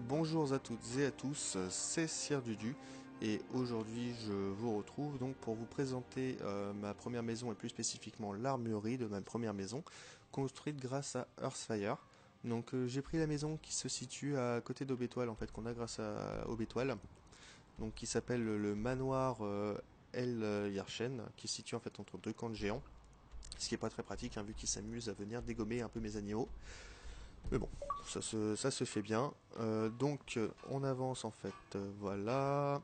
Bonjour à toutes et à tous, c'est Sir Dudu et aujourd'hui je vous retrouve donc pour vous présenter ma première maison et plus spécifiquement l'armurerie de ma première maison construite grâce à Earthfire. Donc j'ai pris la maison qui se situe à côté d'Aubétoile en fait qu'on a grâce à Aubétoile, donc qui s'appelle le manoir El Yarchen qui se situe en fait entre deux camps de géants, ce qui est pas très pratique hein, vu qu'ils s'amusent à venir dégommer un peu mes animaux. Mais bon, ça se fait bien. On avance en fait. Voilà.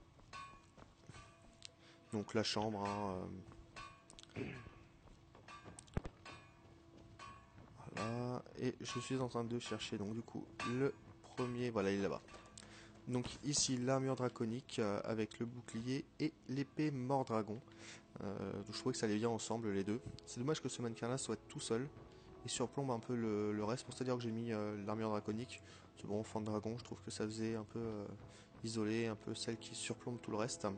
Donc la chambre. Voilà. Et je suis en train de chercher donc du coup le premier. Voilà, il est là-bas. Donc ici l'armure draconique avec le bouclier et l'épée mort-dragon. Je trouvais que ça allait bien ensemble les deux. C'est dommage que ce mannequin-là soit tout seul et surplombe un peu le reste. Pour c'est-à-dire que j'ai mis l'armure draconique. C'est bon, enfant de dragon, je trouve que ça faisait un peu isolé, un peu celle qui surplombe tout le reste.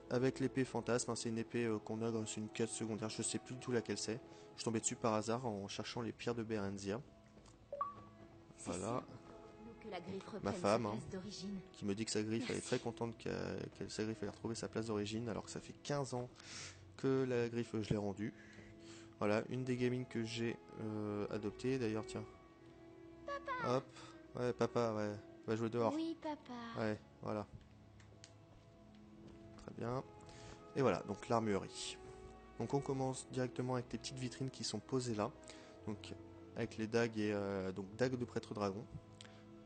Avec l'épée fantasme, hein, c'est une épée qu'on a dans une quête secondaire, je sais plus du tout laquelle c'est. Je suis tombé dessus par hasard en cherchant les pierres de Berenzia. Voilà. Que la griffe Ma reprenne sa femme, hein, place d'origine. qui me dit que sa griffe, elle est Merci. très contente qu'elle sa griffe ait retrouvé sa place d'origine, alors que ça fait 15 ans que la griffe je l'ai rendue. Voilà, une des gamines que j'ai adoptées, d'ailleurs, tiens. Hop, ouais, papa, ouais, va jouer dehors. Oui, papa. Ouais, voilà, très bien. Et voilà, donc l'armurerie. Donc on commence directement avec les petites vitrines qui sont posées là. Donc avec les dagues et donc dagues de prêtre dragon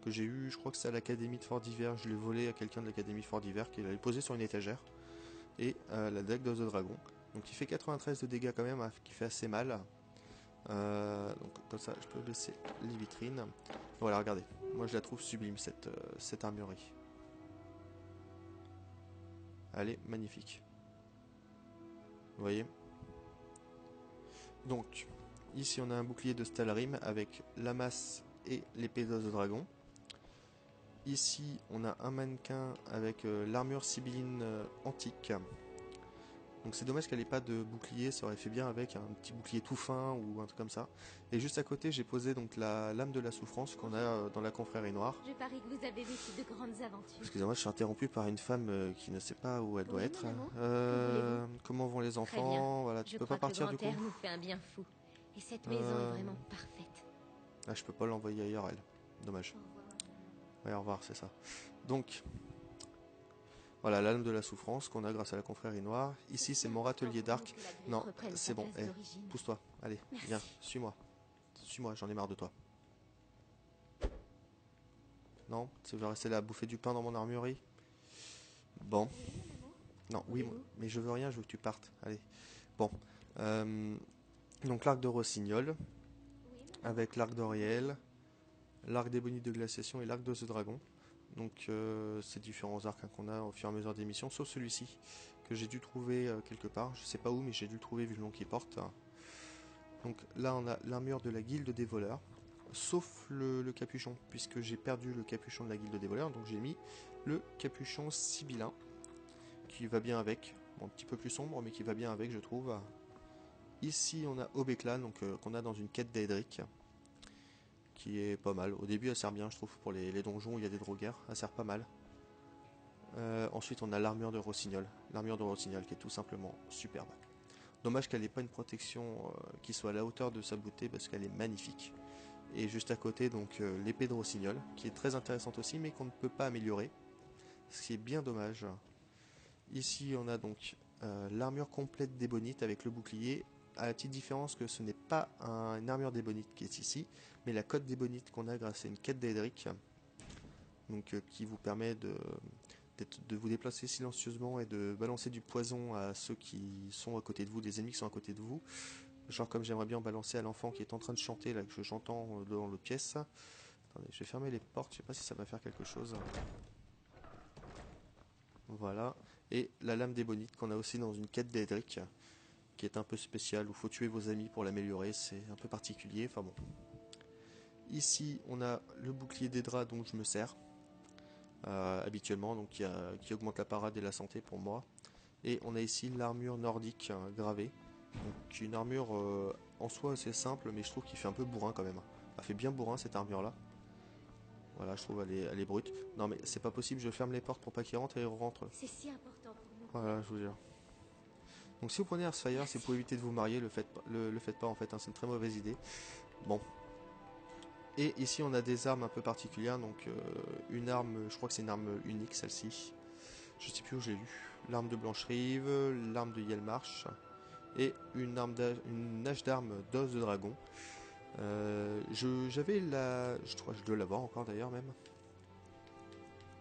que j'ai eu, je crois que c'est à l'académie de Fort d'Hiver. Je l'ai volé à quelqu'un de l'académie de Fort d'Hiver qui l'avait posé sur une étagère. Et la dague d'os de dragon. Donc il fait 93 de dégâts quand même, hein, qui fait assez mal. Donc comme ça, je peux baisser les vitrines. Voilà, regardez. Moi je la trouve sublime cette armurerie. Elle est magnifique. Vous voyez. Donc ici on a un bouclier de Stalrim avec la masse et l'épée d'os de dragon. Ici, on a un mannequin avec l'armure sibylline antique. Donc c'est dommage qu'elle ait pas de bouclier, ça aurait fait bien avec un petit bouclier tout fin ou un truc comme ça. Et juste à côté, j'ai posé donc la lame de la souffrance qu'on a dans la confrérie noire. Je parie que vous avez vécu de grandes aventures. Excusez-moi, je suis interrompu par une femme qui ne sait pas où elle doit Oui, être. mon amour. Que voulez-vous? Comment vont les Très bien. enfants? Voilà, tu Je peux pas crois que le partir du grand coup? air nous fait un bien fou. Et cette maison est euh... vraiment parfaite. Ah, je peux pas l'envoyer ailleurs, elle. Dommage. Au revoir. Ouais, au revoir, c'est ça. Donc, voilà, la lame de la souffrance qu'on a grâce à la confrérie noire. Ici, c'est mon râtelier d'arc. Non, c'est bon. Eh, pousse-toi. Allez, viens, Merci. suis-moi. Suis-moi, j'en ai marre de toi. Non, tu veux rester là à bouffer du pain dans mon armurerie? Bon. Non, oui, mais je veux rien, je veux que tu partes. Allez. Bon. Euh, donc, l'arc de Rossignol, avec l'arc d'Oriel, l'arc d'ébony de glaciation et l'arc d'os de dragon. Donc ces différents arcs hein, qu'on a au fur et à mesure des missions, sauf celui-ci que j'ai dû trouver quelque part, je sais pas où mais j'ai dû le trouver vu le nom qu'il porte. Donc là on a l'armure de la guilde des voleurs, sauf le capuchon, puisque j'ai perdu le capuchon de la guilde des voleurs, donc j'ai mis le capuchon sibyllin, qui va bien avec, bon, un petit peu plus sombre mais qui va bien avec je trouve. Ici on a Obeklan, donc qu'on a dans une quête d'Aedric, qui est pas mal. Au début elle sert bien je trouve pour les donjons où il y a des drogueurs, elle sert pas mal. Ensuite, on a l'armure de Rossignol. L'armure de Rossignol qui est tout simplement superbe. Dommage qu'elle n'ait pas une protection qui soit à la hauteur de sa beauté parce qu'elle est magnifique. Et juste à côté, donc l'épée de Rossignol qui est très intéressante aussi mais qu'on ne peut pas améliorer. Ce qui est bien dommage. Ici, on a donc l'armure complète d'ébonite avec le bouclier. À la petite différence que ce n'est pas une armure d'ébonite qui est ici, mais la cote d'ébonite qu'on a grâce à une quête d'Edric. Donc qui vous permet de vous déplacer silencieusement et de balancer du poison à ceux qui sont à côté de vous, des ennemis qui sont à côté de vous. Genre comme j'aimerais bien balancer à l'enfant qui est en train de chanter, là, que j'entends dans le pièce. Attendez, je vais fermer les portes, je sais pas si ça va faire quelque chose. Voilà. Et la lame d'ébonite qu'on a aussi dans une quête d'Edric, qui est un peu spéciale, où il faut tuer vos amis pour l'améliorer, c'est un peu particulier, enfin bon. Ici, on a le bouclier d'Edra dont je me sers. Habituellement, donc qui augmente la parade et la santé pour moi. Et on a ici l'armure nordique gravée. Donc une armure en soi assez simple, mais je trouve qu'il fait un peu bourrin quand même. Elle fait bien bourrin cette armure là. Voilà, je trouve elle est brute. Non mais c'est pas possible, je ferme les portes pour pas qu'ils rentrent et ils rentrent. C'est si important pour nous. Voilà, je vous jure. Donc si vous prenez Earthfire, c'est pour éviter de vous marier, le faites pas en fait, hein, c'est une très mauvaise idée. Bon. Et ici on a des armes un peu particulières, donc une arme, je crois que c'est une arme unique celle-ci. Je sais plus où j'ai lu. L'arme de Blancherive, l'arme de Yelmarsh et une hache d'armes d'os de dragon. J'avais je crois que je dois l'avoir encore d'ailleurs même.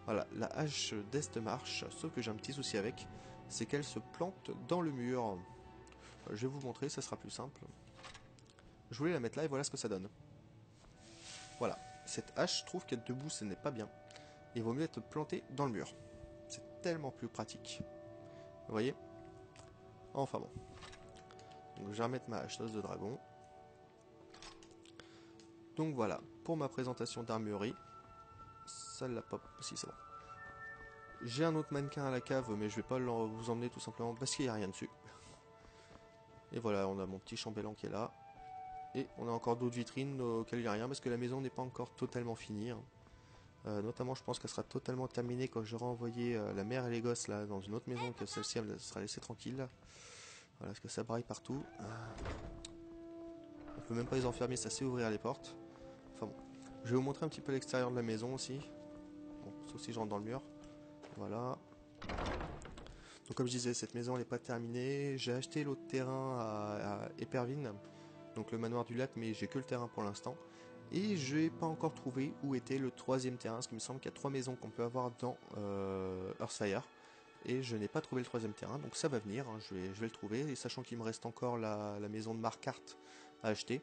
Voilà, la hache d'Estmarsh, sauf que j'ai un petit souci avec, c'est qu'elle se plante dans le mur. Je vais vous montrer, ça sera plus simple. Je voulais la mettre là et voilà ce que ça donne. Voilà, cette hache, je trouve qu'être debout, ce n'est pas bien. Il vaut mieux être planté dans le mur. C'est tellement plus pratique. Vous voyez? Enfin bon. Donc je vais remettre ma hache d'os de dragon. Donc voilà, pour ma présentation d'armurerie. Ça l'a pas... Si, c'est bon. J'ai un autre mannequin à la cave, mais je vais pas vous emmener tout simplement parce qu'il n'y a rien dessus. Et voilà, on a mon petit chambellan qui est là. Et on a encore d'autres vitrines auxquelles il n'y a rien parce que la maison n'est pas encore totalement finie. Hein. Notamment, je pense qu'elle sera totalement terminée quand j'aurai envoyé la mère et les gosses là dans une autre maison, que celle-ci elle sera laissée tranquille. Voilà, parce que ça braille partout. On peut même pas les enfermer, ça sait ouvrir les portes. Enfin bon, je vais vous montrer un petit peu l'extérieur de la maison aussi. Bon, sauf si je rentre dans le mur. Voilà. Donc comme je disais, cette maison elle n'est pas terminée. J'ai acheté l'autre terrain à Éperville, donc le manoir du lac, mais j'ai que le terrain pour l'instant. Et je n'ai pas encore trouvé où était le troisième terrain, parce qu'il me semble qu'il y a 3 maisons qu'on peut avoir dans Earthfire. Et je n'ai pas trouvé le troisième terrain, donc ça va venir, hein, je vais le trouver. Et sachant qu'il me reste encore la maison de Marquardt à acheter,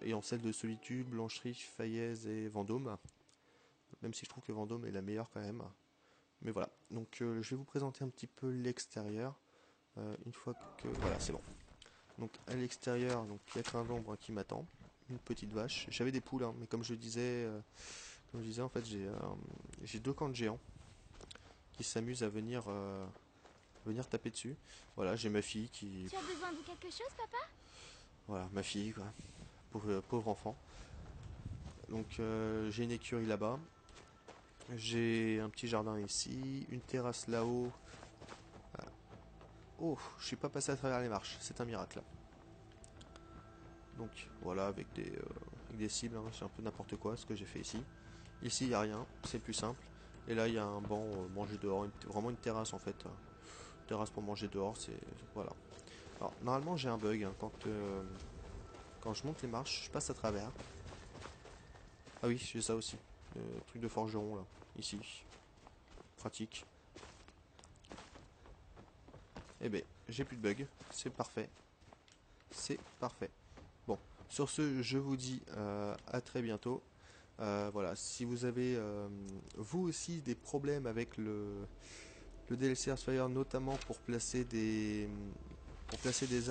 et en celle de Solitude, Blancherie, Fayez et Vendôme. Même si je trouve que Vendôme est la meilleure quand même. Mais voilà, donc je vais vous présenter un petit peu l'extérieur. Une fois que... Voilà, c'est bon. Donc à l'extérieur, il y a qu'un d'ombre qui m'attend. Une petite vache. J'avais des poules, hein, mais comme je disais en fait, j'ai 2 camps de géants qui s'amusent à venir taper dessus. Voilà, j'ai ma fille qui... Tu as besoin de quelque chose, papa? Voilà, ma fille, quoi. Pauvre enfant. Donc j'ai une écurie là-bas. J'ai un petit jardin ici, une terrasse là-haut. Oh, je suis pas passé à travers les marches, c'est un miracle. Donc voilà, avec des cibles, hein, c'est un peu n'importe quoi ce que j'ai fait ici. Ici il n'y a rien, c'est plus simple. Et là il y a un banc manger dehors, vraiment une terrasse en fait. Terrasse pour manger dehors, c'est... Voilà. Alors normalement j'ai un bug, hein, quand je monte les marches, je passe à travers. Ah oui, j'ai ça aussi. Truc de forgeron là, ici. Pratique. Eh ben, j'ai plus de bug, c'est parfait. C'est parfait. Bon, sur ce, je vous dis à très bientôt. Voilà, si vous avez vous aussi des problèmes avec le DLC Earthfire, notamment pour placer des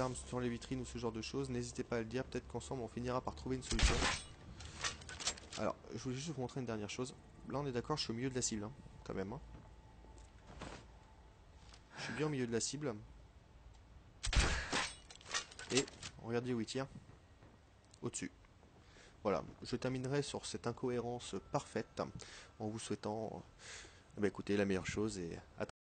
armes sur les vitrines ou ce genre de choses, n'hésitez pas à le dire. Peut-être qu'ensemble on finira par trouver une solution. Alors, je voulais juste vous montrer une dernière chose. Là, on est d'accord, je suis au milieu de la cible, hein, quand même. Hein. Je suis bien au milieu de la cible. Et regardez où il tire. Au-dessus. Voilà, je terminerai sur cette incohérence parfaite en vous souhaitant écoutez, la meilleure chose et à